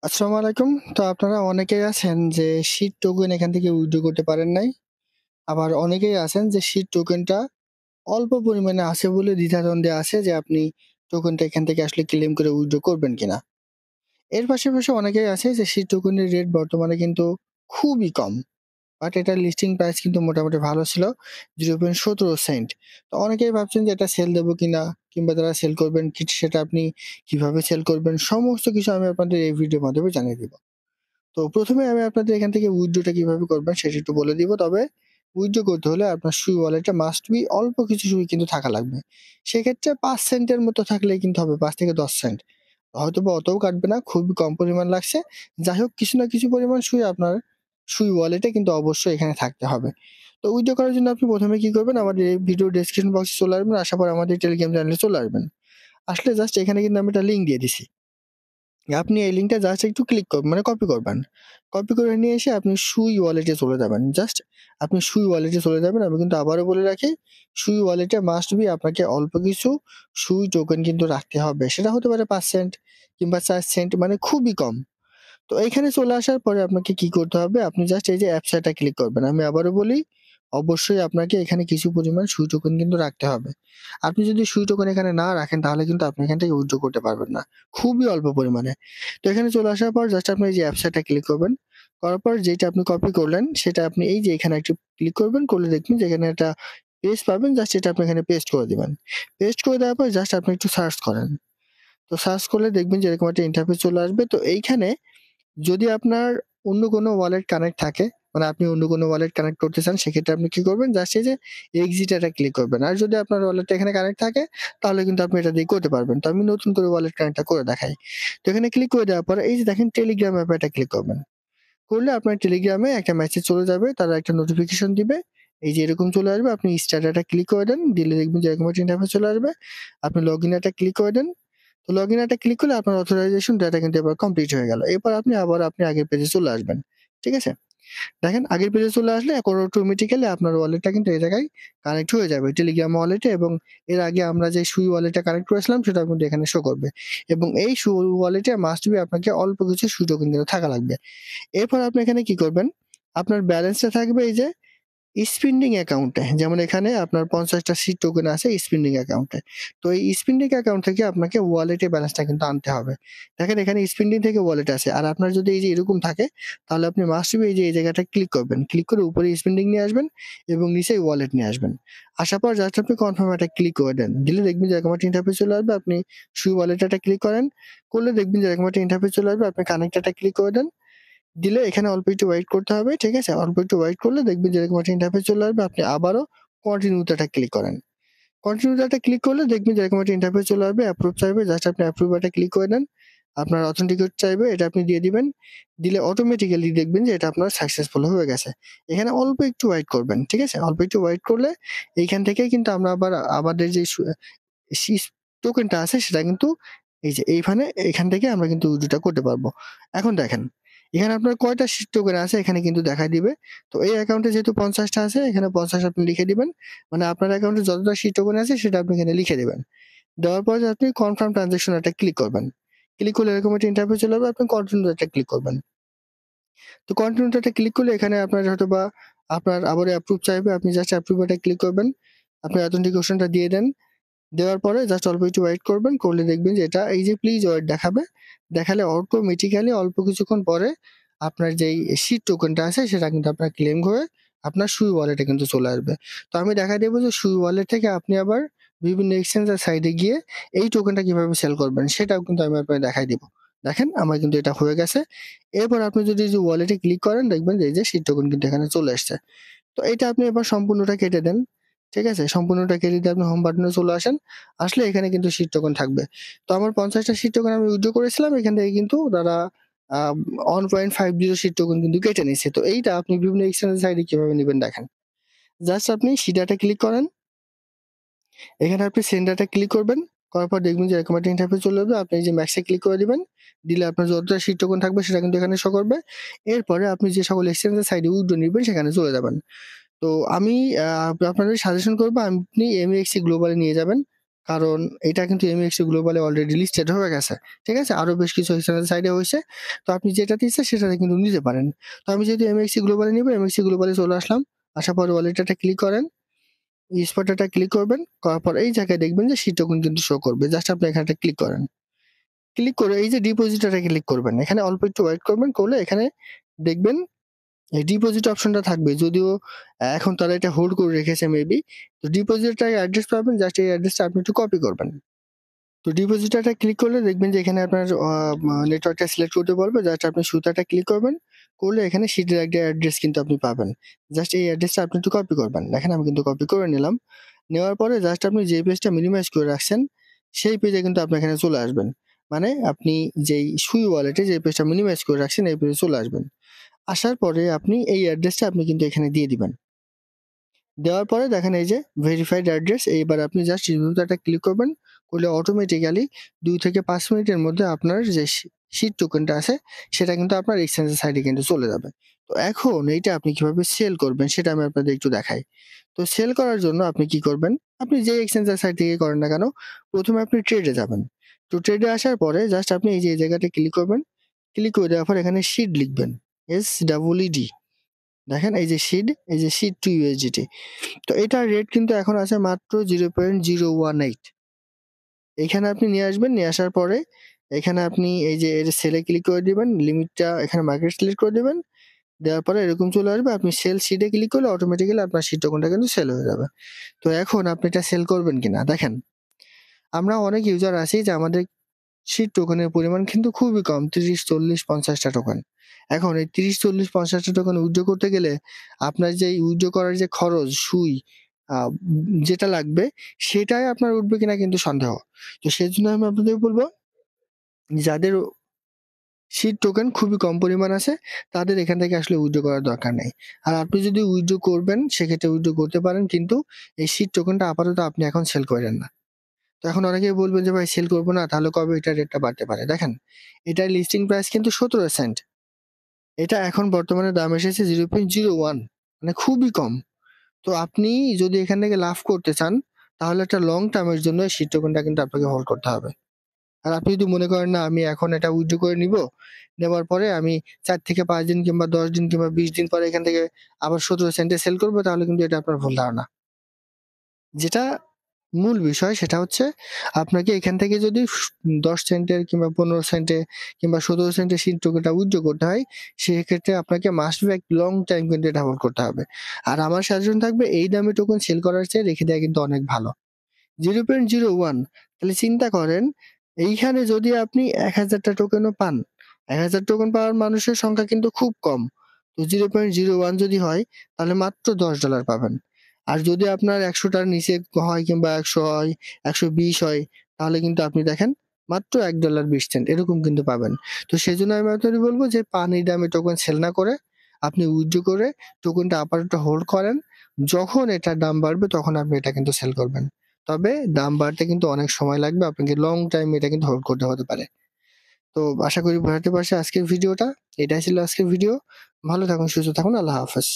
আসসালামু আলাইকুম। তো আপনারা অনেকেই আছেন যে শিট টোকেন এখান থেকে উইথড্র করতে পারেন নাই। আবার অনেকেই আছেন যে শিট টোকেনটা অল্প পরিমাণে আছে বলে দ্বিধাদ্বন্দ্বে আছে যে আপনি টোকেনটা এখান থেকে আসলে ক্লেম করে উইথড্র করবেন কিনা। এর পাশাপাশি অনেকেই আছে যে শিট টোকেনের রেট বর্তমানে কিন্তু খুবই কম। বাট এটার লিস্টিং প্রাইস কিন্তু মোটামুটি ভালো ছিল 0.17 সেন্ট। তো অনেকেই ভাবছেন যে এটা সেল দেবো কিনা কিংবা যারা সেল করবেন সেটা আপনি কিভাবে সেল করবেন সমস্ত কিছু আমি আপনাদের এই ভিডিওর মাধ্যমে জানিয়ে দিব। তো ১ম এ আমি আপনাদের এখান থেকে উইথড্রটা কিভাবে করবেন সেটা একটু বলে দিব। তবে উইথড্র করতে হলে আপনার সুই ওয়ালেটে মাস্ট বি অল্প কিছু সুই কিন্তু থাকা লাগবে। সেক্ষেত্রে ৫ সেন্টের মতো থাকলেই কিন্তু হবে, ৫ থেকে ১০ সেন্ট। হয়তোবা অতও কাটবে না, খুবই কম পরিমাণ লাগছে। যাই হোক কিছু না কিছু পরিমাণ সুই আপনার সুই ওয়ালেটে কিন্তু অবশ্যই এখানে থাকতে হবে। তো উইথড্র করার জন্য আপনি ১ম এ কি করবেন? আমাদের এই ভিডিও ডেসক্রিপশন বক্সে চলে আসবেন। আসার পর আমাদের টেলিগ্রাম চ্যানেলে চলে আসবেন। আসলে জাস্ট এখানে কিন্তু আমি একটা লিঙ্ক দিয়ে দিছি। আপনি এই লিঙ্কটা জাস্ট একটু ক্লিক মানে কপি করবেন। কপি করে নিয়ে এসে আপনি সুই ওয়ালেটে চলে যাবেন। জাস্ট আপনি সুই ওয়ালেটে চলে যাবেন। আমি কিন্তু আবারও বলে রাখি, সুই ওয়ালেটে মাস্ট বি আপনাকে অল্প কিছু সুই টোকেন কিন্তু রাখতে হবে। সেটা হতে পারে ৫ সেন্ট কিংবা ৪ সেন্ট, মানে খুবই কম। তো এইখানে চলে আসার পরে আপনাকে কি করতে হবে? আপনি জাস্ট এই যে অ্যাপসটা ক্লিক করবেন। আমি আবারও বলি, অবশ্যই আপনাকে এখানে কিছু পরিমাণ সুই টোকেন কিন্তু রাখতে হবে। আপনি যদি সুই টোকেন এখানে না রাখেন তাহলে কিন্তু আপনি এখান থেকে উইথড্র করতে পারবেন না। খুবই অল্প পরিমাণে। তো এখানে চলে আসার পর জাস্ট আপনি এই যে অ্যাপসটা ক্লিক করবেন। করার পর যেটা আপনি কপি করলেন সেটা আপনি এই যে এখানে একটু ক্লিক করবেন। করলে দেখবেন যে এখানে একটা পেস্ট পাবেন। জাস্ট এটা আপনি এখানে পেস্ট করে দিবেন। পেস্ট করে দেওয়ার পর জাস্ট আপনি একটু সার্চ করেন। তো সার্চ করলে দেখবেন যে এরকম একটা ইন্টারফেস চলে আসবে। তো এইখানে যদি আপনার অন্য কোনো ওয়ালেট কানেক্ট থাকে, মানে আপনি অন্য কোনো ওয়ালেট কানেক্ট করতে চান, সেক্ষেত্রে আপনি কি করবেন? জাস্ট এই যে এক্সিট এটা ক্লিক করবেন। আর যদি আপনার ওয়ালেটটা এখানে কানেক্ট থাকে, তাহলে কিন্তু আপনি এটা দিয়ে করতে পারবেন। তো আমি নতুন করে ওয়ালেট কানেক্টটা করে দেখাই। তো এখানে ক্লিক করে দেওয়ার পরে এই যে দেখেন টেলিগ্রাম অ্যাপে এটা ক্লিক করবেন। করলে আপনার টেলিগ্রামে একটা মেসেজ চলে যাবে, তারা একটা নোটিফিকেশন দিবে। এই যে এরকম চলে আসবে, আপনি স্টার্ট এটা ক্লিক করে দেন। দিলে দেখবেন যে এরকম একটা ইন্টারফেস চলে আসবে। আপনি লগইন এটা ক্লিক করে দেন। তো লগইন একটা ক্লিক করলে আপনার অথরাইজেশন ডাটা কিন্তু এবার কমপ্লিট হয়ে গেল। এরপর আপনি আগের পেজে চলে আসবেন। ঠিক আছে? দেখেন আগের পেজে চলে আসলে এখন অটোমেটিক্যালি আপনার ওয়ালেটটা কিন্তু এই জায়গায় কানেক্ট হয়ে যাবে টেলিগ্রাম ওয়ালেটে, এবং এর আগে আমরা যে সুই ওয়ালেটটা কানেক্ট করেছিলাম সেটাও কিন্তু এখানে শো করবে। এবং এই সুই ওয়ালেটে মাস্ট বি আপনাকে অল্প কিছু সুই টোকেন কিন্তু থাকা লাগবে। এরপর আপনি এখানে কি করবেন? আপনার ব্যালেন্সটা থাকবে এই যে স্পেন্ডিং অ্যাকাউন্টে, যেমন এখানে আপনার ৫০ টা সিট টোকেন আছে স্পেন্ডিং অ্যাকাউন্টে। তো এই স্পেন্ডিং অ্যাকাউন্ট থেকে আপনাকে ওয়ালেটে ব্যালেন্সটা কিন্তু আনতে হবে। দেখেন এখানে স্পেন্ডিং থেকে ওয়ালেট আছে। আর আপনার যদি এই যে এরকম থাকে, তাহলে আপনি মাস্ট বি এই যে এই জায়গাটা ক্লিক করবেন। ক্লিক করে উপরে স্পেন্ডিং নিয়ে আসবেন এবং নিচে ওয়ালেট নিয়ে আসবেন। আসার পর জাস্ট আপনি কনফার্ম এটা ক্লিক করে দেন। দিলে দেখবেন যে এরকম একটা ইন্টারফেস চলে আসবে। আপনি সুই ওয়ালেট এটা ক্লিক করেন। করলে দেখবেন যে এরকম একটা ইন্টারফেস চলে আসবে। আপনি কানেক্ট এটা ক্লিক করে দেন। দিলে এখানে অল্প একটু ওয়েট করতে হবে। ঠিক আছে? অল্প একটু ওয়েট করলে দেখবেন যে এরকম একটা ইন্টারফেস চলে আসবে। আপনি আবারও কন্টিনিউ তে একটা ক্লিক করেন। কন্টিনিউ তে একটা ক্লিক করলে দেখবেন যে এরকম একটা ইন্টারফেস চলে আসবে। অ্যাপ্রুভ চাইবে। জাস্ট আপনি অ্যাপ্রুভ এটা ক্লিক করে দেন। আপনার অথেন্টিকেট চাইবে, এটা আপনি দিয়ে দিবেন। দিলে অটোমেটিক্যালি দেখবেন যে এটা আপনার সাকসেসফুল হয়ে গেছে। এখানে অল্প একটু ওয়েট করবেন। ঠিক আছে? অল্প একটু ওয়েট করলে এইখান থেকেই কিন্তু আমরা আবার আমাদের যে সিস টোকেনটা আছে সেটা কিন্তু এই যে এখান থেকে আমরা কিন্তু উইথড্র টা করতে পারবো। এখন দেখেন, এখানে আপনার কয়টা টোকেন আছে এখানে কিন্তু দেখায় দিবে। তো এই অ্যাকাউন্টে যেহেতু ৫০ টা আছে, এখানে ৫০ আপনি লিখে দিবেন। মানে আপনার অ্যাকাউন্টে যতটা টোকেন আছে সেটা আপনি এখানে লিখে দিবেন। দেওয়ার পরে আপনি কনফার্ম ট্রান্সেকশন একটা ক্লিক করবেন। ক্লিক করলে এরকম একটা ইন্টারফেস চলে আসবে, আপনি কন্টিনিউ একটা ক্লিক করবেন। তো কন্টিনিউ টা ক্লিক করলে এখানে আপনার হয়তোবা আপনার আবারও অ্যাপ্রুভ চাইবে। আপনি জাস্ট অ্যাপ্রুভ এটা ক্লিক করবেন। আপনি অথেন্টিকেশনটা দিয়ে দেন। দেওয়ার পরে জাস্ট অল্প একটু ওয়েট করবেন। করলে দেখবেন যে এটা এই যে প্লিজ ওয়েট দেখাবে। দেখালে অটোমেটিক্যালি অল্প কিছুক্ষণ পরে আপনার যেই সিট টোকেনটা আছে সেটা কিন্তু আপনার ক্লেম হয়ে আপনার সুই ওয়ালেটে কিন্তু চলে আসবে। তো আমি দেখায় দেব যে সুই ওয়ালেট থেকে আপনি আবার বিভিন্ন এক্সচেঞ্জের সাইটে গিয়ে এই টোকেনটা কিভাবে সেল করবেন সেটাও কিন্তু আমি আপনাকে দেখায় দিব। দেখেন আমার কিন্তু এটা হয়ে গেছে। এরপর আপনি যদি এই যে ওয়ালেটে ক্লিক করেন দেখবেন যে এই যে সিট টোকেন কিন্তু এখানে চলে আসছে। তো এটা আপনি এবার সম্পূর্ণটা কেটে দেন। ঠিক আছে? সম্পূর্ণটা কেটে দিয়ে আপনি হোম বাটনে চলে আসেন। আসলে এখানে কিন্তু সিট টোকেন থাকবে। তো আমার ৫০ টা সিট টোকেন আমি উইথড্র করেছিলাম। এখান থেকে কিন্তু তারা আ 1.50 সিট টোকেন কিন্তু কেটে নিচ্ছে। তো এইটা আপনি বিভিন্ন এক্সচেঞ্জ সাইটে কিভাবে নিবেন দেখেন। জাস্ট আপনি সিডাটা ক্লিক করেন। এখানে আপনি সেন্ডারটা ক্লিক করবেন। করার পর দেখবেন যে এরকম একটা ইন্টারফেস চলে আসবে। আপনি এই যে ম্যাক্স এ ক্লিক করে দিবেন। দিলে আপনার যতটা সিট টোকেন থাকবে সেটা কিন্তু এখানে শো করবে। এরপরে আপনি যে সকল এক্সচেঞ্জের সাইটে উইথড্র নিবেন সেখানে চলে যাবেন। তো আমি আপনাদের সাজেশন করব আপনি এমএক্সি গ্লোবালে নিয়ে যাবেন। কারণ এটা কিন্তু এমএক্সি গ্লোবালে অলরেডি লিস্টেড হয়ে গেছে। ঠিক আছে? আরো বেশ কিছু এক্সচেঞ্জের সাইডে হইছে। তো আপনি যেটাতে ইচ্ছা সেটাতে কিন্তু নিতে পারেন। তো আমি যেহেতু এমএক্সি গ্লোবালে নিবো, এমএক্সি গ্লোবালে চলে আসলাম। আসার পরে ওয়ালেটটা ক্লিক করেন। স্পটেটা ক্লিক করবেন। করার পর এই জায়গায় দেখবেন যে শিট টোকেন কিন্তু শো করবে। জাস্ট আপনি এখানটা ক্লিক করেন। ক্লিক করে এই যে ডিপোজিটরে ক্লিক করবেন। এখানে অল্প একটু ওয়েট করবেন। করলে এখানে দেখবেন এই ডিপোজিট অপশনটা থাকবে। যদিও এখন তারা এটা হোল্ড করে রেখেছে মেবি। তো ডিপোজিটটার অ্যাড্রেস পাবেন। জাস্ট এই অ্যাড্রেসটা আপনি একটু কপি করবেন। তো ডিপোজিটরটা ক্লিক করলে দেখবেন যে এখানে আপনার নেটওয়ার্কটা সিলেক্ট করতে বলবে। জাস্ট আপনি সুতাটা ক্লিক করবেন। করলে এখানে শিটের একটা অ্যাড্রেস কিন্তু আপনি পাবেন। জাস্ট এই অ্যাড্রেসটা আপনি একটু কপি করবেন। দেখেন আমি কিন্তু কপি করে নিলাম। নেওয়ার পরে জাস্ট আপনি যে পেজটা মিনিমাইজ করে রাখছেন, সেই পেজে কিন্তু আপনি এখানে চলে আসবেন। মানে আপনি যেই সুই ওয়ালেটে যে পেজটা মিনিমাইজ করে রাখছেন, এই পেজে চলে আসবেন। আসার পরে আপনি এই অ্যাড্রেসটা আপনি কিন্তু এখানে দিয়ে দিবেন। দেওয়ার পরে দেখেন এই যে ভেরিফাইড অ্যাড্রেস, এইবার আপনি জাস্ট রিভিউতে ক্লিক করবেন। করলে অটোমেটিক্যালি ২ থেকে ৫ মিনিটের মধ্যে আপনার যে শিট টোকেনটা আছে সেটা কিন্তু আপনার এক্সচেঞ্জের সাইডে কিন্তু চলে যাবে। তো এখন এইটা আপনি কিভাবে সেল করবেন সেটা আমি আপনাদের একটু দেখাই। তো সেল করার জন্য আপনি কি করবেন? আপনি যে এক্সচেঞ্জের সাইট থেকে করেন না কেন, ১ম এ আপনি ট্রেডে যাবেন। তো ট্রেডে আসার পরে জাস্ট আপনি এই যে এই জায়গাতে ক্লিক করবেন। ক্লিক করে দেওয়ার পর এখানে শিট লিখবেন। SEED। দেখেন এই যে শিট, এই যে শিট টু USDT। তো এটার রেট কিন্তু এখন আছে মাত্র 0.018। এইখানে আপনি নিয়ে আসবেন। নিয়ে আসার পরে এখানে আপনি এই যে এর সেলে ক্লিক করে দিবেন। লিমিটটা এখানে মার্কেট সিলেক্ট করে দিবেন। দেওয়ার পরে এরকম চলে আসবে। আপনি সেল শিটে ক্লিক করলে অটোমেটিক্যালি আপনার শিট টোকেনটা কিন্তু সেল হয়ে যাবে। তো এখন আপনি এটা সেল করবেন কিনা দেখেন। আমরা অনেক ইউজার আছি যে আমাদের শিট টোকেনের পরিমাণ কিন্তু খুবই কম, ৩০, ৪০, ৫০ টা টোকেন। এখন এই ৩০, ৪০, ৫০ টা টোকেন উইথড্র করতে গেলে আপনার যে উইথড্র করার যে খরচ, সুই যেটা লাগবে সেটাই আপনার উঠবে কিনা কিন্তু সন্দেহ। তো সেজন্য আমি আপনাদের বলব, যাদের শিট টোকেন খুবই কম পরিমাণ আছে তাদের এখান থেকে আসলে উইথড্র করার দরকার নেই। আর আপনি যদি উইথড্র করবেন সেক্ষেত্রে উইথড্র করতে পারেন, কিন্তু এই শিট টোকেনটা আপাতত আপনি এখন সেল করেন না। তো এখন অনেকেই বলবেন যে ভাই সেল করবো না, তাহলে কবে এটার রেটটা বাড়তে পারে? দেখেন এটার লিস্টিং প্রাইস কিন্তু ১৭ সেন্ট। এটা এখন বর্তমানে দাম এসেছে 0.01, মানে খুবই কম। তো আপনি যদি এখান থেকে লাভ করতে চান তাহলে একটা লং টার্মের জন্য এই শিট টোকেনটা কিন্তু আপনাকে হোল্ড করতে হবে। আর আপনি যদি মনে করেন না আমি এখন এটা উইথড্র করে নিবো, নেওয়ার পরে আমি ৪ থেকে ৫ দিন কিংবা ১০ দিন কিংবা ২০ দিন পরে এখান থেকে আবার ১৭ সেন্টে সেল করবো, তাহলে কিন্তু এটা আপনার ভুল ধারণা। যেটা মূল বিষয় সেটা হচ্ছে আপনাকে এখান থেকে যদি ১০ সেন্টের কিংবা ১৫ সেন্টে কিংবা ১৭ সেন্টের শিট টোকেনটা উইথড্র করতে হয়, সেক্ষেত্রে আপনাকে মাস্ট বি এক লং টাইম কিন্তু এটা হোল্ড করতে হবে। আর আমার সাজেশন থাকবে এই দামে টোকেন সেল করার চেয়ে রেখে দেওয়া কিন্তু অনেক ভালো। 0.01, তাহলে চিন্তা করেন এইখানে যদি আপনি ১,০০০ টা টোকেনও পান, ১,০০০ টোকেন পাওয়ার মানুষের সংখ্যা কিন্তু খুব কম। তো 0.01 যদি হয় তাহলে মাত্র $10 পাবেন। আর যদি আপনার ১০০ টার নিচে হয় কিংবা ১০০ হয়, ১২০ হয়, তাহলে কিন্তু আপনি দেখেন মাত্র $১.২০ এরকম কিন্তু পাবেন। তো সেজন্য আমি আপনাদের বলব যে পানির দামে টোকেন সেল না করে আপনি উইথড্র করে টোকেনটা আপাতত হোল্ড করেন। যখন এটার দাম বাড়বে তখন আপনি এটা কিন্তু সেল করবেন। তবে দাম বাড়তে কিন্তু অনেক সময় লাগবে। আপনাকে লং টাইম এটা কিন্তু হোল্ড করতে হতে পারে। তো আশা করি বোঝাতে পারছি আজকের ভিডিওটা। এটাই ছিল আজকের ভিডিও। ভালো থাকুন, সুস্থ থাকুন। আল্লাহ হাফেজ।